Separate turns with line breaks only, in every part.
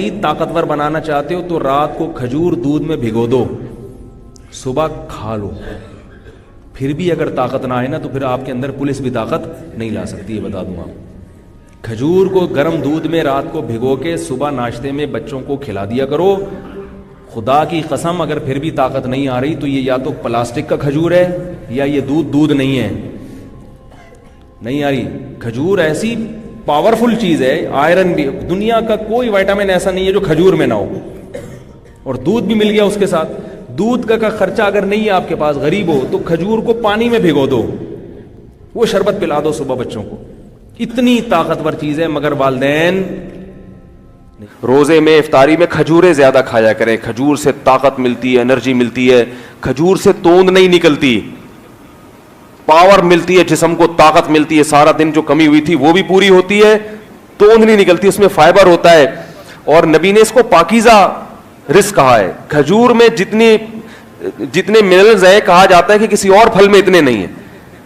مزید طاقتور بنانا چاہتے ہو تو رات کو کھجور دودھ میں بھگو دو, صبح کھا لو. پھر بھی اگر طاقت نہ آئے نا تو پھر آپ کے اندر پولیس بھی طاقت نہیں لا سکتی, یہ بتا دوں آپ. کھجور کو گرم دودھ میں رات کو بھگو کے صبح ناشتے میں بچوں کو کھلا دیا کرو. خدا کی قسم اگر پھر بھی طاقت نہیں آ رہی تو یہ یا تو پلاسٹک کا کھجور ہے یا یہ دودھ نہیں ہے, نہیں آ رہی. کھجور ایسی پاورفل چیز ہے, آئرن بھی, دنیا کا کوئی وائٹامن ایسا نہیں ہے جو کھجور میں نہ ہو. اور دودھ بھی مل گیا اس کے ساتھ. دودھ کا خرچہ اگر نہیں ہے آپ کے پاس, غریب ہو, تو کھجور کو پانی میں بھگو دو, وہ شربت پلا دو صبح بچوں کو. اتنی طاقتور چیز ہے. مگر والدین روزے میں افطاری میں کھجوریں زیادہ کھایا کریں. کھجور سے طاقت ملتی ہے, انرجی ملتی ہے. کھجور سے توند نہیں نکلتی, پاور ملتی ہے جسم کو, طاقت ملتی ہے. سارا دن جو کمی ہوئی تھی وہ بھی پوری ہوتی ہے, توند نہیں نکلتی, اس میں فائبر ہوتا ہے. اور نبی نے اس کو پاکیزہ رزق کہا ہے. کھجور میں جتنے منرلز ہیں, کہا جاتا ہے کہ کسی اور پھل میں اتنے نہیں ہیں.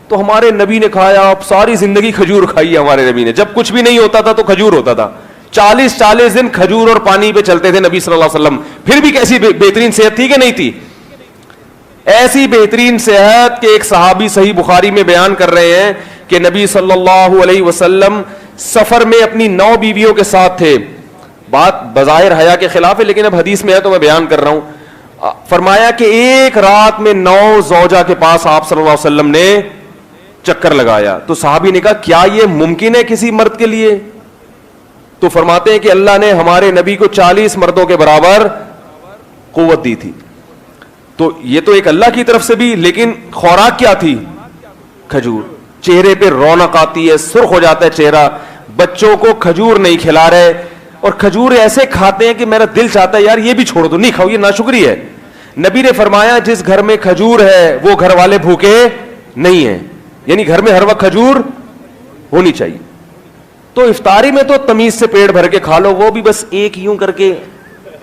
تو ہمارے نبی نے کھایا, آپ ساری زندگی کھجور کھائی ہے ہمارے نبی نے. جب کچھ بھی نہیں ہوتا تھا تو کھجور ہوتا تھا. 40 دن کھجور اور پانی پہ چلتے تھے نبی صلی اللہ علیہ وسلم. پھر بھی کیسی بہترین صحت تھی کہ نہیں تھی. ایسی بہترین صحت کہ ایک صحابی صحیح بخاری میں بیان کر رہے ہیں کہ نبی صلی اللہ علیہ وسلم سفر میں اپنی 9 بیویوں کے ساتھ تھے. بات بظاہر حیا کے خلاف ہے لیکن اب حدیث میں ہے تو میں بیان کر رہا ہوں. فرمایا کہ ایک رات میں 9 زوجہ کے پاس آپ صلی اللہ علیہ وسلم نے چکر لگایا. تو صحابی نے کہا کیا یہ ممکن ہے کسی مرد کے لیے؟ تو فرماتے ہیں کہ اللہ نے ہمارے نبی کو 40 مردوں کے برابر قوت دی تھی. تو یہ تو ایک اللہ کی طرف سے بھی, لیکن خوراک کیا تھی؟ کھجور. چہرے پہ رونق آتی ہے, سرخ ہو جاتا ہے چہرہ. بچوں کو کھجور نہیں کھلا رہے, اور کھجور ایسے کھاتے ہیں کہ میرا دل چاہتا ہے یار یہ بھی چھوڑ دو, نہیں کھاؤ, یہ ناشکری ہے. نبی نے فرمایا جس گھر میں کھجور ہے وہ گھر والے بھوکے نہیں ہیں. یعنی گھر میں ہر وقت کھجور ہونی چاہیے. تو افطاری میں تو تمیز سے پیٹ بھر کے کھا لو, وہ بھی بس ایک یوں کر کے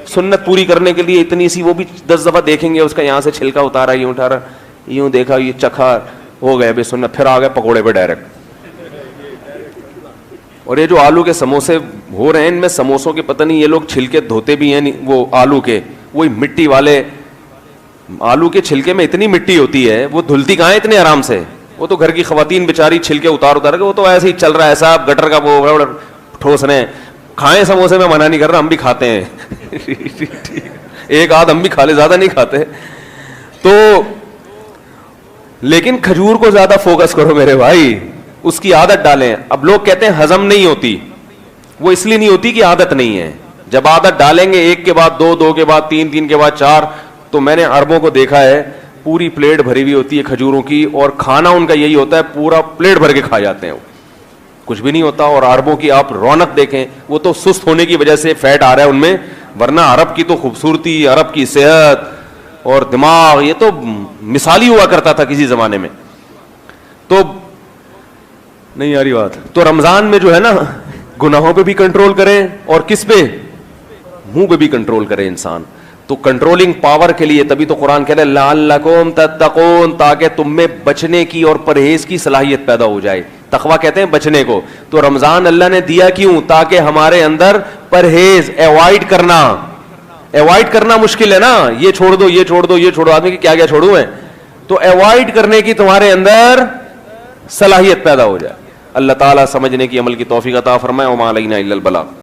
سنت پوری کرنے کے لیے اتنی سی, وہ بھی 10 دفعہ دیکھیں گے اس کا یہاں سے چھلکا اتارا, یوں اٹھارا, یوں دیکھا, یہ چکھا, ہو گئے بے سنت. پھر آ گئے پکوڑے پہ ڈائریکٹ. اور یہ جو آلو کے سموسے ہو رہے ہیں, ان میں سموسوں کے پتہ نہیں یہ لوگ چھلکے دھوتے بھی ہیں, وہ آلو کے, وہی مٹی والے آلو کے چھلکے میں اتنی مٹی ہوتی ہے, وہ دھلتی کہاں ہے اتنے آرام سے. وہ تو گھر کی خواتین بیچاری چھلکے اتار کے, وہ تو ایسے ہی چل رہا ہے, ایسا آپ گٹر کا وہ ٹھوس رہے ہیں. کھائیں سموسے, میں منع نہیں کر رہا, ہم بھی کھاتے ہیں. ایک آدھ ہم بھی کھا لے, زیادہ نہیں کھاتے. تو لیکن کھجور کو زیادہ فوکس کرو میرے بھائی, اس کی عادت ڈالیں. اب لوگ کہتے ہیں ہضم نہیں ہوتی, وہ اس لیے نہیں ہوتی کہ عادت نہیں ہے. جب عادت ڈالیں گے ایک کے بعد 2, 2 کے بعد 3, 3 کے بعد 4, تو میں نے عربوں کو دیکھا ہے پوری پلیٹ بھری ہوئی ہوتی ہے کھجوروں کی, اور کھانا ان کا یہی ہوتا ہے, پورا پلیٹ بھر کے کھا جاتے ہیں, کچھ بھی نہیں ہوتا. اور عربوں کی آپ رونق دیکھیں, وہ تو سست ہونے کی وجہ سے فیٹ آ رہا ہے ان میں, ورنہ عرب کی تو خوبصورتی, عرب کی صحت اور دماغ, یہ تو مثالی ہوا کرتا تھا کسی زمانے میں. تو نہیں آ رہی بات. تو رمضان میں جو ہے نا, گناہوں پہ بھی کنٹرول کریں, اور کس پہ؟ منہ پہ بھی کنٹرول کرے انسان. تو کنٹرولنگ پاور کے لیے تبھی تو قرآن کہہ رہا ہے لعلکم تتقون, تاکہ تم میں بچنے کی اور پرہیز کی صلاحیت پیدا ہو جائے. تقویٰ کہتے ہیں بچنے کو. تو رمضان اللہ نے دیا کیوں؟ تاکہ ہمارے اندر پرہیز, ایوائڈ کرنا مشکل ہے نا, یہ چھوڑ دو, یہ چھوڑ دو, یہ چھوڑو, آدمی کی کیا کیا چھوڑوں میں, تو ایوائڈ کرنے کی تمہارے اندر صلاحیت پیدا ہو جائے. اللہ تعالیٰ سمجھنے کی, عمل کی توفیق عطا فرمائے. وما علینا الا البلاغ.